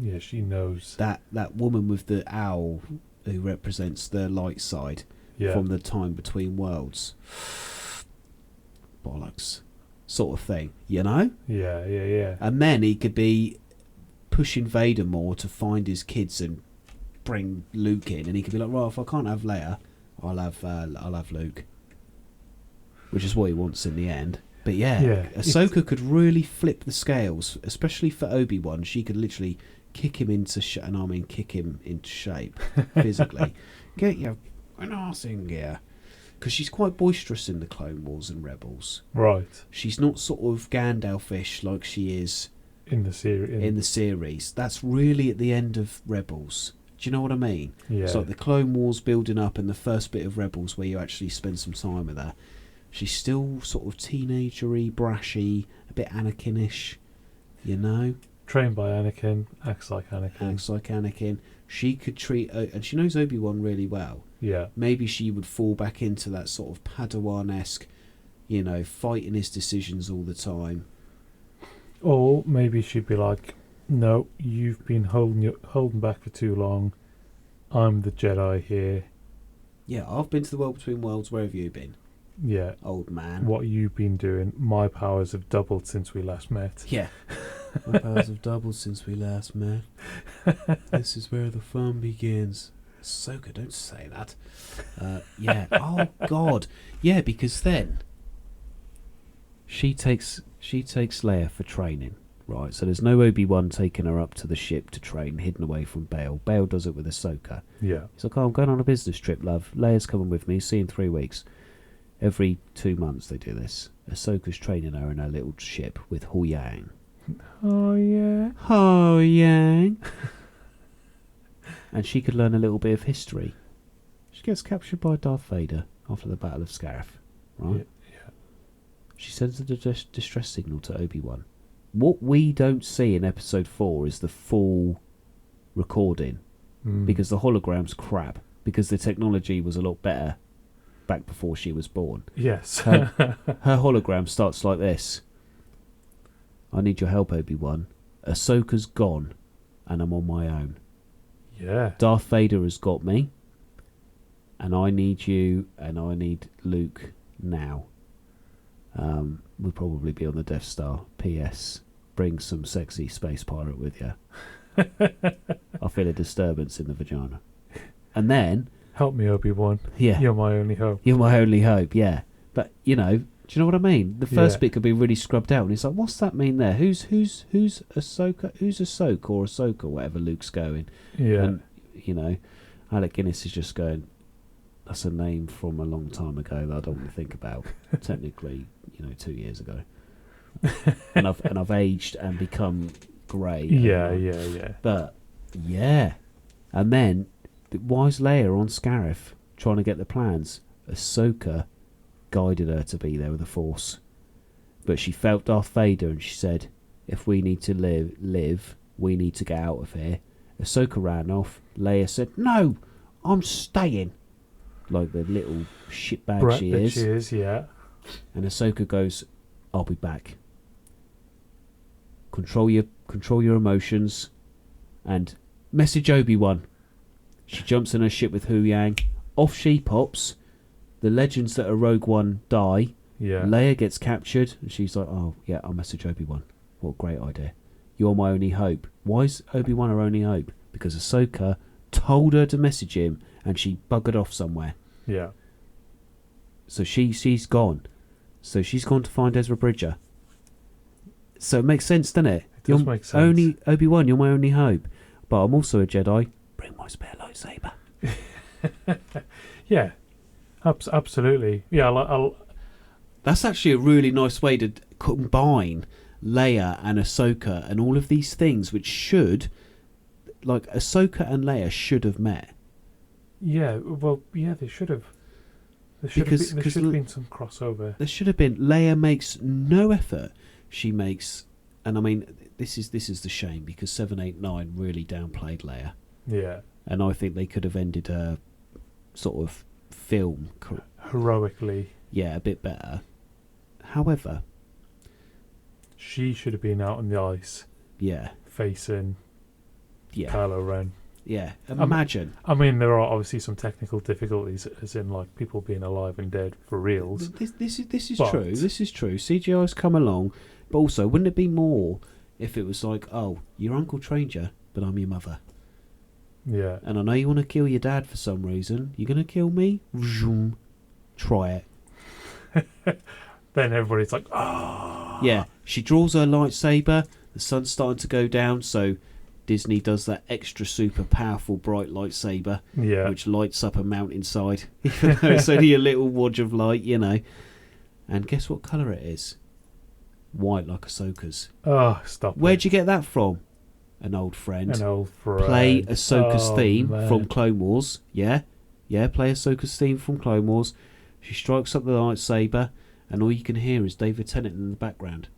Yeah, she knows. That woman with the owl who represents the light side from the time between worlds. Bollocks. Sort of thing, you know? Yeah. And then he could be pushing Vader more to find his kids and bring Luke in, and he could be like, "Well, if I can't have Leia, I'll have Luke," which is what he wants in the end. But Ahsoka could really flip the scales, especially for Obi Wan. She could literally kick him into shape physically. Get your ass in gear, because she's quite boisterous in the Clone Wars and Rebels. Right. She's not sort of Gandalfish like she is in the series. In the series, that's really at the end of Rebels. Do you know what I mean? Yeah. It's like the Clone Wars building up, and the first bit of Rebels where you actually spend some time with her. She's still sort of teenagery, brashy, a bit Anakin-ish, you know? Trained by Anakin, acts like Anakin. She could treat... and she knows Obi-Wan really well. Yeah. Maybe she would fall back into that sort of Padawan-esque, you know, fighting his decisions all the time. Or maybe she'd be like, "No, you've been holding back for too long. I'm the Jedi here." Yeah, I've been to the world between worlds. Where have you been? Yeah. Old man. What you've been doing, my powers have doubled since we last met. Yeah. My powers have doubled since we last met. This is where the fun begins. Ahsoka, don't say that. Yeah. Oh, God. Yeah, because then she takes Leia for training. Right, so there's no Obi-Wan taking her up to the ship to train, hidden away from Bail. Bail does it with Ahsoka. Yeah. He's like, "Oh, I'm going on a business trip, love. Leia's coming with me. See you in 3 weeks." Every 2 months they do this. Ahsoka's training her in her little ship with Huyang. Oh, yeah. Huyang. And she could learn a little bit of history. She gets captured by Darth Vader after the Battle of Scarif. Right? Yeah. She sends a distress signal to Obi-Wan. What we don't see in episode 4 is the full recording, because the hologram's crap, because the technology was a lot better back before she was born. Yes. Her hologram starts like this. "I need your help, Obi-Wan. Ahsoka's gone, and I'm on my own. Yeah. Darth Vader has got me, and I need you, and I need Luke now. We'll probably be on the Death Star. P.S. Bring some sexy space pirate with you. I feel a disturbance in the vagina." And then... "Help me, Obi-Wan. Yeah. You're my only hope." You're my only hope, yeah. But, you know, do you know what I mean? The first bit could be really scrubbed out, and it's like, what's that mean there? Who's Ahsoka? Who's Ahsoka or Ahsoka, whatever Luke's going? Yeah. And, you know, Alec Guinness is just going, "That's a name from a long time ago that I don't want to think about." Technically, 2 years ago. and I've aged and become grey. Yeah. But, yeah. And then, why is Leia on Scarif trying to get the plans? Ahsoka guided her to be there with the Force. But she felt Darth Vader, and she said, "If we need to live, we need to get out of here. Ahsoka ran off. Leia said, no, I'm staying. Like the little shitbag Brat she that is. she is, yeah. And Ahsoka goes, I'll be back. Control your emotions. And message Obi Wan. She jumps in her ship with Hu Yang. Off she pops. The legends that are Rogue One die. Yeah. Leia gets captured. And she's like, oh, yeah, I'll message Obi Wan. What a great idea. You're my only hope. Why is Obi Wan her only hope? Because Ahsoka told her to message him and she buggered off somewhere. Yeah. So she's gone. So she's gone to find Ezra Bridger. So it makes sense, doesn't it? It does You're make sense. Obi-Wan, you're my only hope. But I'm also a Jedi. Bring my spare lightsaber. Yeah. Absolutely. Yeah, I'll That's actually a really nice way to combine Leia and Ahsoka and all of these things which should... Like, Ahsoka and Leia should have met. yeah, well, yeah, they should have. There should have been some crossover. There should have been. Leia makes no effort. She makes... And I mean, this is the shame, because 789 really downplayed Leia. Yeah. And I think they could have ended her sort of film... Heroically. Yeah, a bit better. However... She should have been out on the ice. Yeah. Facing Kylo Ren. Yeah, imagine. I mean, there are obviously some technical difficulties, as in like people being alive and dead for reals. This is true. This is true. CGI's come along, but also, wouldn't it be more if it was like, oh, your uncle trained you, but I'm your mother. Yeah. And I know you want to kill your dad for some reason. You're going to kill me? Vroom. Try it. Then everybody's like, ah. Yeah, she draws her lightsaber. The sun's starting to go down, so Disney does that extra super powerful bright lightsaber, which lights up a mountainside, even though it's only a little wodge of light, you know. And guess what colour it is? White, like Ahsoka's. Oh, stop Where'd you get that from? An old friend. An old friend. Play Ahsoka's theme man. from Clone Wars. Yeah, play Ahsoka's theme from Clone Wars. She strikes up the lightsaber, and all you can hear is David Tennant in the background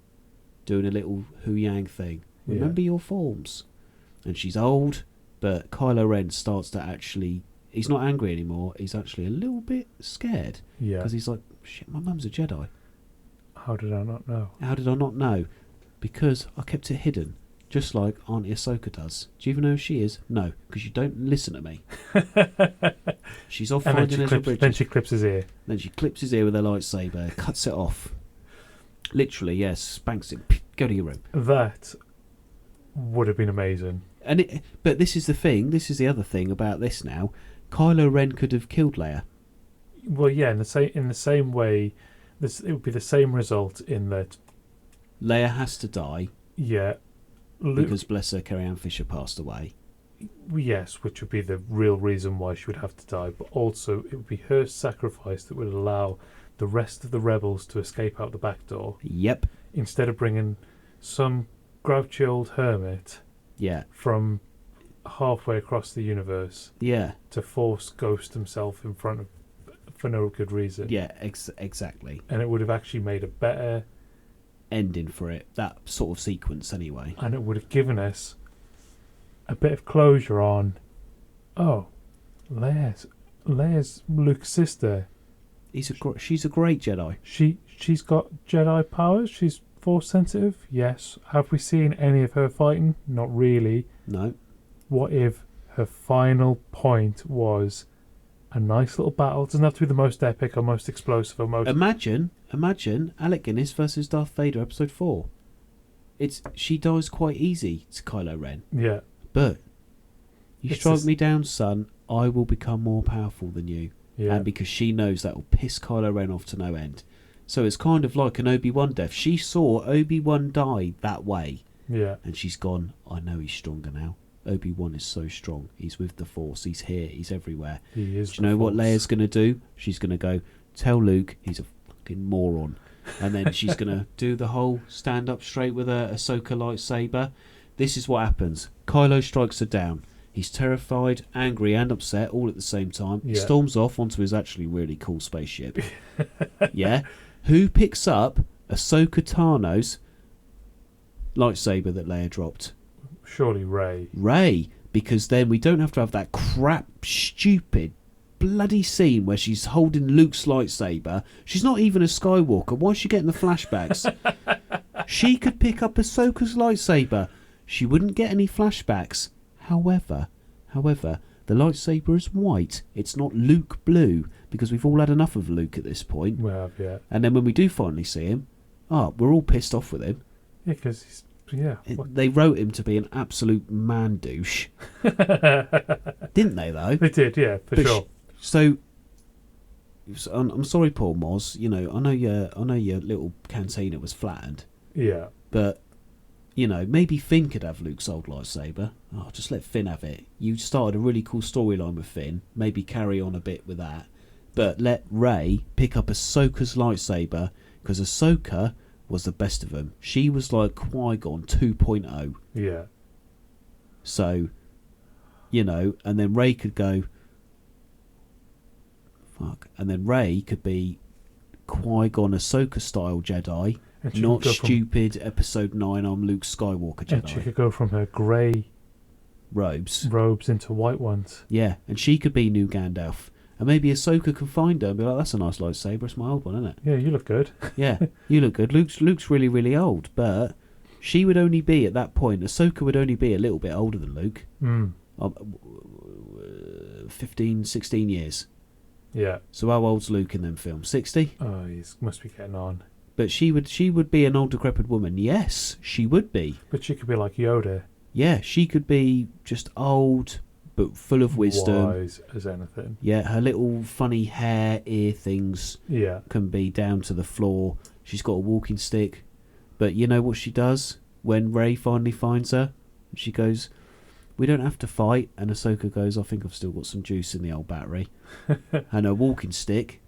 doing a little Hu Yang thing. Remember your forms. And she's old, but Kylo Ren starts to actually... He's not angry anymore. He's actually a little bit scared. Yeah. Because he's like, shit, my mum's a Jedi. How did I not know? How did I not know? Because I kept it hidden, just like Auntie Ahsoka does. Do you even know who she is? No, because you don't listen to me. She's off finding Ezra Bridger. Then she clips his ear. Then she clips his ear with her lightsaber, cuts it off. Literally, yes, spanks him. Go to your room. That would have been amazing. But this is the thing. This is the other thing about this now. Kylo Ren could have killed Leia. Well, yeah, in the same way, it would be the same result in that Leia has to die. Yeah. Because, bless her, Carrie Ann Fisher passed away. Yes, which would be the real reason why she would have to die. But also, it would be her sacrifice that would allow the rest of the rebels to escape out the back door. Yep. Instead of bringing some grouchy old hermit from halfway across the universe to force Ghost himself in front of for no good reason. Yeah, exactly. And it would have actually made a better ending for it, that sort of sequence anyway. And it would have given us a bit of closure on, Leia's Luke's sister. She's a great Jedi. She's got Jedi powers. She's Force sensitive. Yes. Have we seen any of her fighting? Not really. No. What if her final point was a nice little battle? It doesn't have to be the most epic or most explosive or most... Imagine Alec Guinness versus Darth Vader episode 4. She dies quite easy to Kylo Ren. Yeah. But you strike me down, son, I will become more powerful than you. Yeah. And because she knows that will piss Kylo Ren off to no end. So it's kind of like an Obi Wan death. She saw Obi Wan die that way. Yeah. And she's gone, I know he's stronger now. Obi Wan is so strong. He's with the Force. He's here. He's everywhere. He is. Do you know what Leia's going to do? She's going to go, tell Luke he's a fucking moron. And then she's going to do the whole stand up straight with her Ahsoka lightsaber. This is what happens. Kylo strikes her down. He's terrified, angry and upset all at the same time. He storms off onto his actually really cool spaceship. Yeah? Who picks up Ahsoka Tano's lightsaber that Leia dropped? Surely Rey. Rey, because then we don't have to have that crap, stupid, bloody scene where she's holding Luke's lightsaber. She's not even a Skywalker. Why is she getting the flashbacks? She could pick up Ahsoka's lightsaber. She wouldn't get any flashbacks. However, the lightsaber is white. It's not Luke blue, because we've all had enough of Luke at this point. We have, yeah. And then when we do finally see him, we're all pissed off with him. Yeah, because he's... Yeah. They wrote him to be an absolute man douche. Didn't they, though? They did, yeah, for sure. So, I'm sorry, Paul Moz. You know, I know your little cantina was flattened. Yeah. But, you know, maybe Finn could have Luke's old lightsaber. Oh, just let Finn have it. You started a really cool storyline with Finn. Maybe carry on a bit with that. But let Rey pick up Ahsoka's lightsaber, because Ahsoka was the best of them. She was like Qui-Gon 2.0. Yeah. So, you know, and then Rey could go... Fuck. And then Rey could be Qui-Gon Ahsoka style Jedi, not stupid Episode 9 I'm Luke Skywalker Jedi. And she could go from her grey robes into white ones. Yeah, and she could be new Gandalf. And maybe Ahsoka can find her and be like, that's a nice lightsaber, it's my old one, isn't it? Yeah, you look good. Yeah, you look good. Luke's really, really old, but she would only be, at that point, Ahsoka would only be a little bit older than Luke. 15, 16 years. Yeah. So how old's Luke in them films? 60? Oh, he must be getting on. But she would be an old decrepit woman. Yes, she would be. But she could be like Yoda. Yeah, she could be just old, but full of wisdom. Wise as anything. Yeah, her little funny hair, ear things can be down to the floor. She's got a walking stick. But you know what she does when Rey finally finds her? She goes, we don't have to fight. And Ahsoka goes, I think I've still got some juice in the old battery. And her walking stick,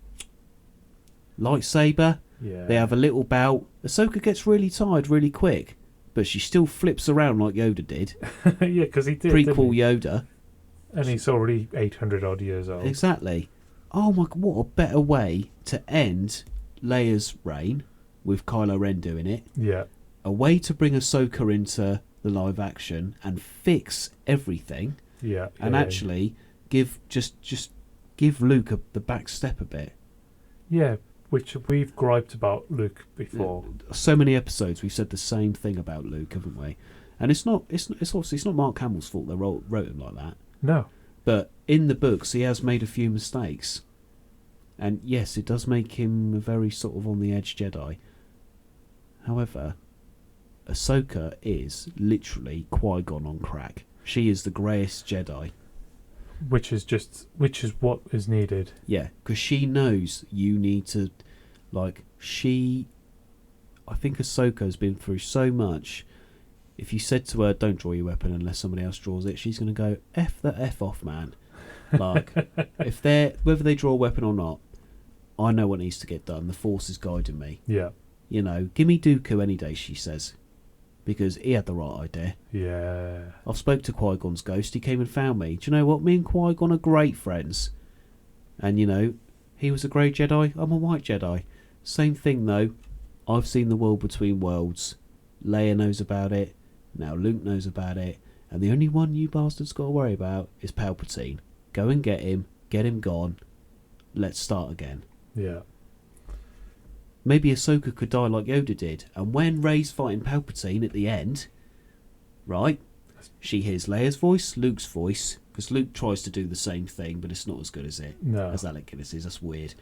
lightsaber. Yeah. They have a little bout. Ahsoka gets really tired really quick, but she still flips around like Yoda did. Yeah, because he did. Prequel Yoda. And he's already 800 odd years old. Exactly. Oh my God, what a better way to end Leia's reign with Kylo Ren doing it. Yeah. A way to bring Ahsoka into the live action and fix everything. Yeah. And actually give Luke the back step a bit. Yeah, which we've griped about Luke before. So many episodes we've said the same thing about Luke, haven't we? And it's obviously it's not Mark Hamill's fault they wrote him like that. No. But in the books, he has made a few mistakes. And yes, it does make him a very sort of on the edge Jedi. However, Ahsoka is literally Qui-Gon on crack. She is the greyest Jedi. Which is what is needed. Yeah, because she knows you need to, I think Ahsoka has been through so much. If you said to her, don't draw your weapon unless somebody else draws it, she's going to go, F the F off, man. Like, whether they draw a weapon or not, I know what needs to get done. The Force is guiding me. Yeah. You know, give me Dooku any day, she says. Because he had the right idea. Yeah. I've spoke to Qui-Gon's ghost. He came and found me. Do you know what? Me and Qui-Gon are great friends. And, you know, he was a grey Jedi. I'm a white Jedi. Same thing, though. I've seen the world between worlds. Leia knows about it. Now Luke knows about it. And the only one you bastards got to worry about is Palpatine. Go and get him. Get him gone. Let's start again. Yeah. Maybe Ahsoka could die like Yoda did. And when Rey's fighting Palpatine at the end, right, she hears Leia's voice, Luke's voice, because Luke tries to do the same thing, but it's not as good as Alec Guinness is. That's weird.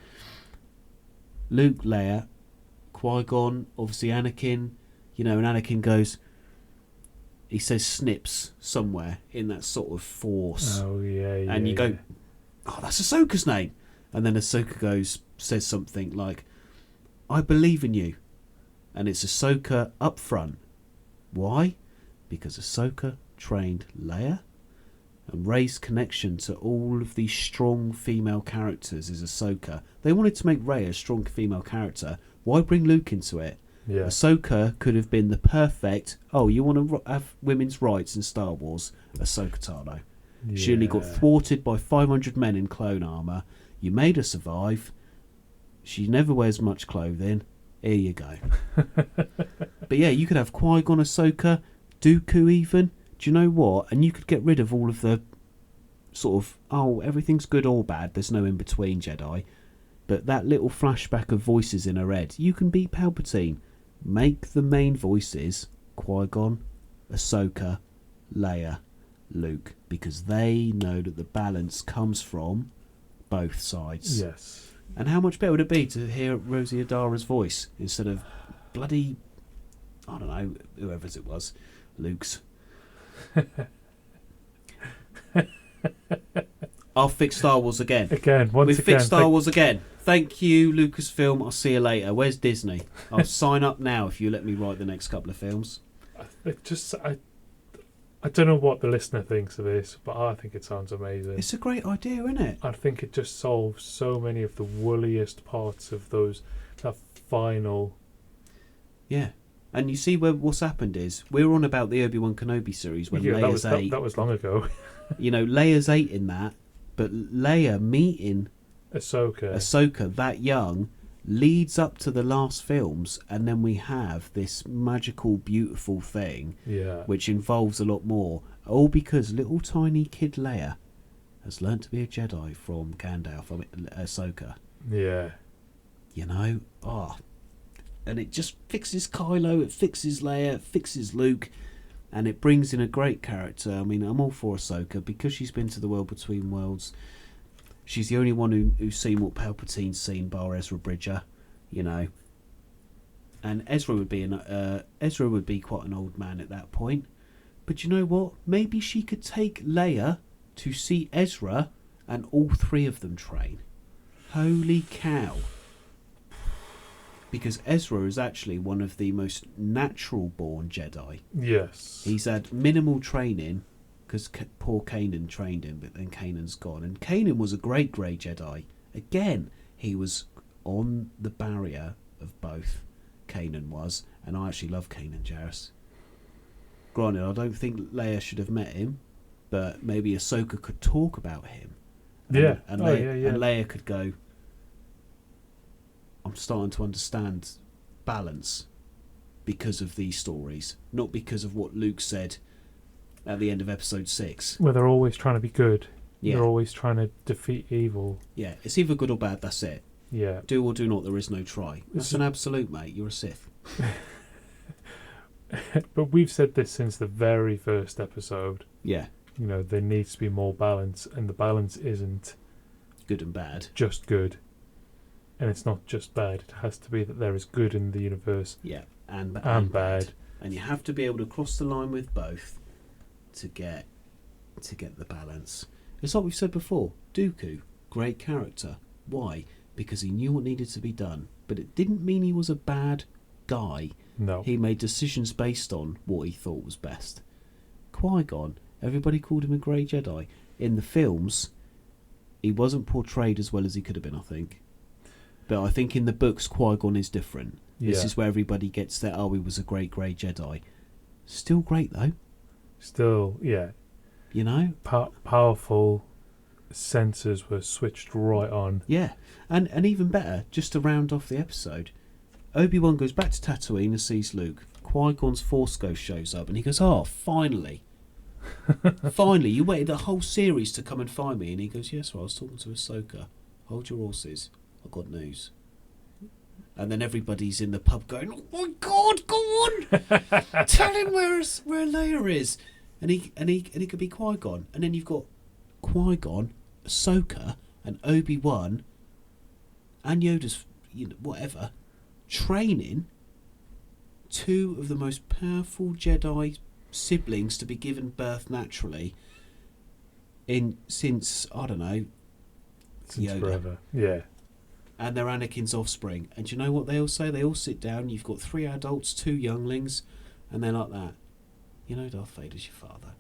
Luke, Leia, Qui-Gon, obviously Anakin, you know, and Anakin goes, he says snips somewhere in that sort of Force. Oh, yeah. And you go, oh, that's Ahsoka's name. And then Ahsoka says something like, I believe in you. And it's Ahsoka up front. Why? Because Ahsoka trained Leia. And Rey's connection to all of these strong female characters is Ahsoka. They wanted to make Rey a strong female character. Why bring Luke into it? Yeah. Ahsoka could have been the perfect, you want to have women's rights in Star Wars? Ahsoka Tano. Yeah. She only got thwarted by 500 men in clone armour. You made her survive. She never wears much clothing. Here you go. But yeah, you could have Qui-Gon, Ahsoka, Dooku even. do you know what? And you could get rid of all of the sort of, oh, everything's good or bad, there's no in between Jedi. But that little flashback of voices in her head, you can beat Palpatine. Make the main voices Qui-Gon, Ahsoka, Leia, Luke, because they know that the balance comes from both sides. Yes. And how much better would it be to hear Rosie O'Dara's voice instead of bloody, I don't know, whoever's it was, Luke's. I'll fix Star Wars again. We've fixed Star Wars again. Thank you, Lucasfilm. I'll see you later. Where's Disney? I'll sign up now if you let me write the next couple of films. I don't know what the listener thinks of this, but I think it sounds amazing. It's a great idea, isn't it? I think it just solves so many of the woolliest parts of that final. Yeah. And you see what's happened is, we're on about the Obi Wan Kenobi series when Leia's 8. That was long ago. Leia's 8 in that, but Leia meeting Ahsoka that young leads up to the last films, and then we have this magical, beautiful thing, which involves a lot more, all because little tiny kid Leia has learnt to be a Jedi from Gandalf, from Ahsoka. Yeah. And it just fixes Kylo, it fixes Leia, it fixes Luke, and it brings in a great character. I mean, I'm all for Ahsoka because she's been to the world between worlds. She's the only one who's seen what Palpatine's seen, bar Ezra Bridger, And Ezra would be quite an old man at that point. But you know what? Maybe she could take Leia to see Ezra, and all three of them train. Holy cow! Because Ezra is actually one of the most natural-born Jedi. Yes. He's had minimal training, because poor Kanan trained him, but then Kanan's gone. And Kanan was a great grey Jedi. Again, he was on the barrier of both. Kanan was, and I actually love Kanan Jarrus. Granted, I don't think Leia should have met him, but maybe Ahsoka could talk about him. And Leia could go, I'm starting to understand balance because of these stories, not because of what Luke said at the end of episode 6. Where they're always trying to be good. Yeah. They're always trying to defeat evil. Yeah, it's either good or bad, that's it. Yeah. Do or do not, there is no try. That's an absolute, mate. You're a Sith. But we've said this since the very first episode. Yeah. There needs to be more balance, and the balance isn't good and bad. Just good. And it's not just bad. It has to be that there is good in the universe. Yeah, and bad. And you have to be able to cross the line with both to get the balance. It's like we've said before. Dooku, great character. Why? Because he knew what needed to be done. But it didn't mean he was a bad guy. No. He made decisions based on what he thought was best. Qui-Gon, everybody called him a grey Jedi. In the films, he wasn't portrayed as well as he could have been, I think. But I think in the books, Qui-Gon is different. Yeah. This is where everybody gets that, he was a great grey Jedi. Still great, though. Still, yeah. Powerful sensors were switched right on. Yeah. And even better, just to round off the episode, Obi-Wan goes back to Tatooine and sees Luke. Qui-Gon's Force Ghost shows up, and he goes, finally. Finally, you waited a whole series to come and find me. And he goes, yes, well, I was talking to Ahsoka. Hold your horses. I've got news. And then everybody's in the pub going, oh my God, go on! Tell him where Leia is. And he could be Qui-Gon. And then you've got Qui-Gon, Ahsoka, and Obi-Wan, and Yoda's, whatever, training two of the most powerful Jedi siblings to be given birth naturally since, I don't know, since Yoda. Forever. Yeah. And they're Anakin's offspring. And do you know what they all say? They all sit down, you've got 3 adults, 2 younglings, and they're like that. Darth Vader's your father.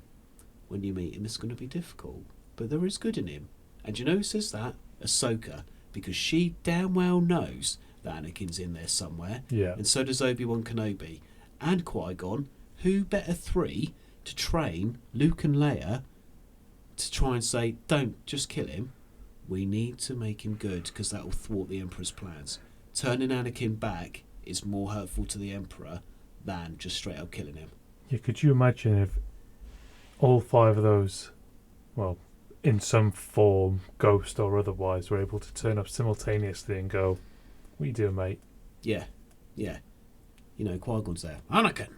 When you meet him, it's going to be difficult. But there is good in him. And do you know who says that? Ahsoka. Because she damn well knows that Anakin's in there somewhere. Yeah. And so does Obi-Wan Kenobi. And Qui-Gon. Who better 3 to train Luke and Leia to try and say, don't just kill him. We need to make him good because that will thwart the Emperor's plans. Turning Anakin back is more hurtful to the Emperor than just straight up killing him. Yeah, could you imagine all 5 of those, well, in some form, ghost or otherwise, were able to turn up simultaneously and go, "What are you doing, mate?" Yeah, yeah. You know, Qui-Gon's there. Anakin,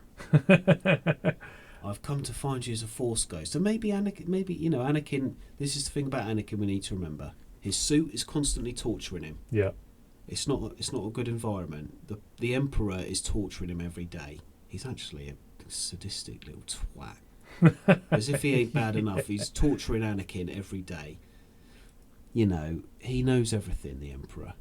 I've come to find you as a Force ghost. And maybe Anakin. This is the thing about Anakin we need to remember. His suit is constantly torturing him. Yeah. It's not a good environment. The Emperor is torturing him every day. He's actually a sadistic little twat. As if he ain't bad enough, he's torturing Anakin every day. You know, he knows everything, the Emperor.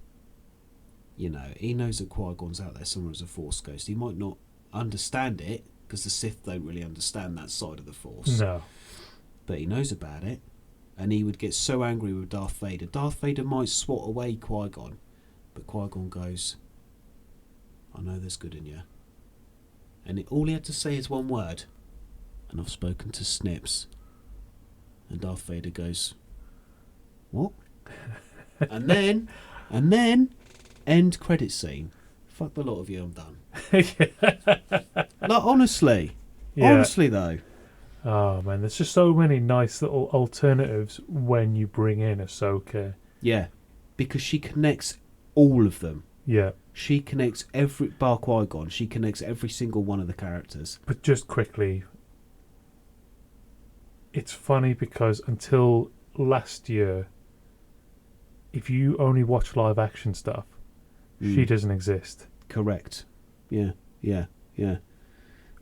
You know, he knows that Qui-Gon's out there somewhere as a Force ghost. He might not understand it, because the Sith don't really understand that side of the Force. No. But he knows about it. And he would get so angry with Darth Vader. Darth Vader might swat away Qui-Gon. But Qui-Gon goes, "I know there's good in you." And all he had to say is one word. "And I've spoken to Snips." And Darth Vader goes, "What?" and then, end credit scene. Fuck the lot of you, I'm done. Like, honestly. Yeah. Honestly, though. Oh, man, there's just so many nice little alternatives when you bring in Ahsoka. Yeah. Because she connects all of them. Yeah. She connects bar Qui-Gon, she connects every single one of the characters. But just quickly, it's funny because until last year, if you only watch live action stuff, she doesn't exist. Correct. Yeah.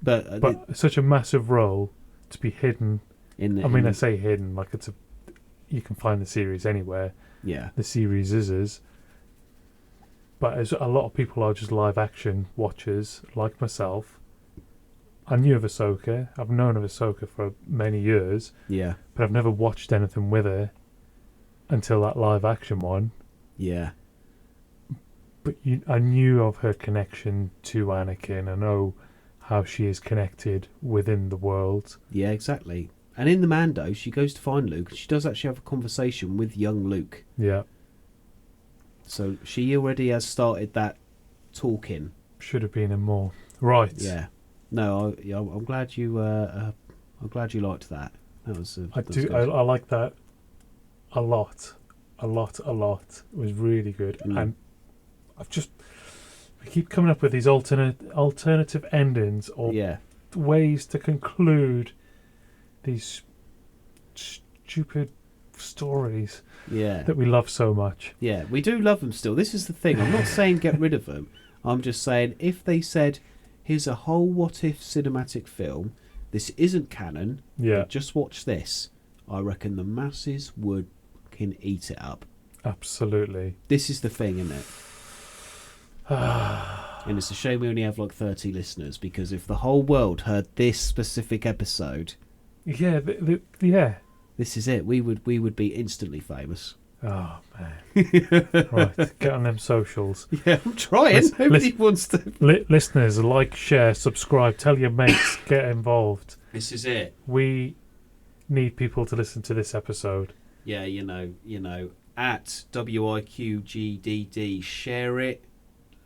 But such a massive role to be hidden. I say hidden, like you can find the series anywhere. Yeah. The series is. But as a lot of people are just live action watchers, like myself, I knew of Ahsoka. I've known of Ahsoka for many years. Yeah. But I've never watched anything with her until that live action one. Yeah. But I knew of her connection to Anakin. I know how she is connected within the world. Yeah, exactly. And in the Mando, she goes to find Luke. She does actually have a conversation with young Luke. Yeah. So she already has started that talking. Should have been in more. Right. Yeah. No, I'm glad you. I'm glad you liked that. That was. I like that a lot. It was really good, and we keep coming up with these alternative endings or ways to conclude these stupid stories that we love so much. Yeah, we do love them still. This is the thing. I'm not saying get rid of them. I'm just saying if they said, "Here's a whole what-if cinematic film. This isn't canon. Just watch this." I reckon the masses can eat it up. Absolutely. This is the thing, isn't it? And it's a shame we only have like 30 listeners, because if the whole world heard this specific episode, this is it. We would be instantly famous. Oh man! Right, get on them socials. Yeah, I'm trying. Nobody wants to. Listeners, like, share, subscribe, tell your mates, get involved. This is it. We need people to listen to this episode. Yeah, you know, at WIQGDD, share it,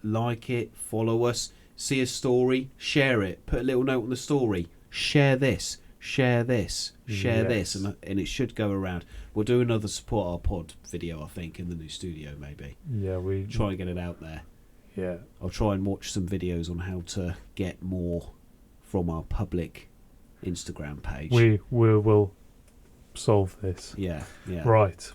like it, follow us, see a story, share it, put a little note on the story, share this, and it should go around. We'll do another support our pod video, I think, in the new studio, maybe. Yeah, we try and get it out there. Yeah, I'll try and watch some videos on how to get more from our public Instagram page. We will solve this. Yeah. Right,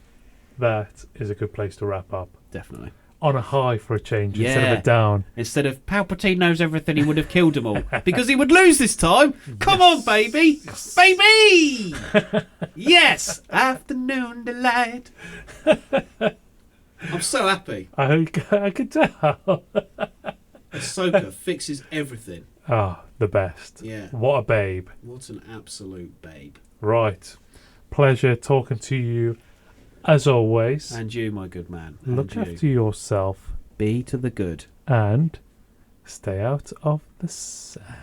that is a good place to wrap up. Definitely. On a high for a change instead of a down. Instead of Palpatine knows everything, he would have killed them all because he would lose this time. Come on, baby, baby. Yes, afternoon delight. I'm so happy. I could tell. Ahsoka fixes everything. The best. Yeah. What a babe. What an absolute babe. Right. Pleasure talking to you as always. And you, my good man. Look after yourself. Be to the good. And stay out of the sand.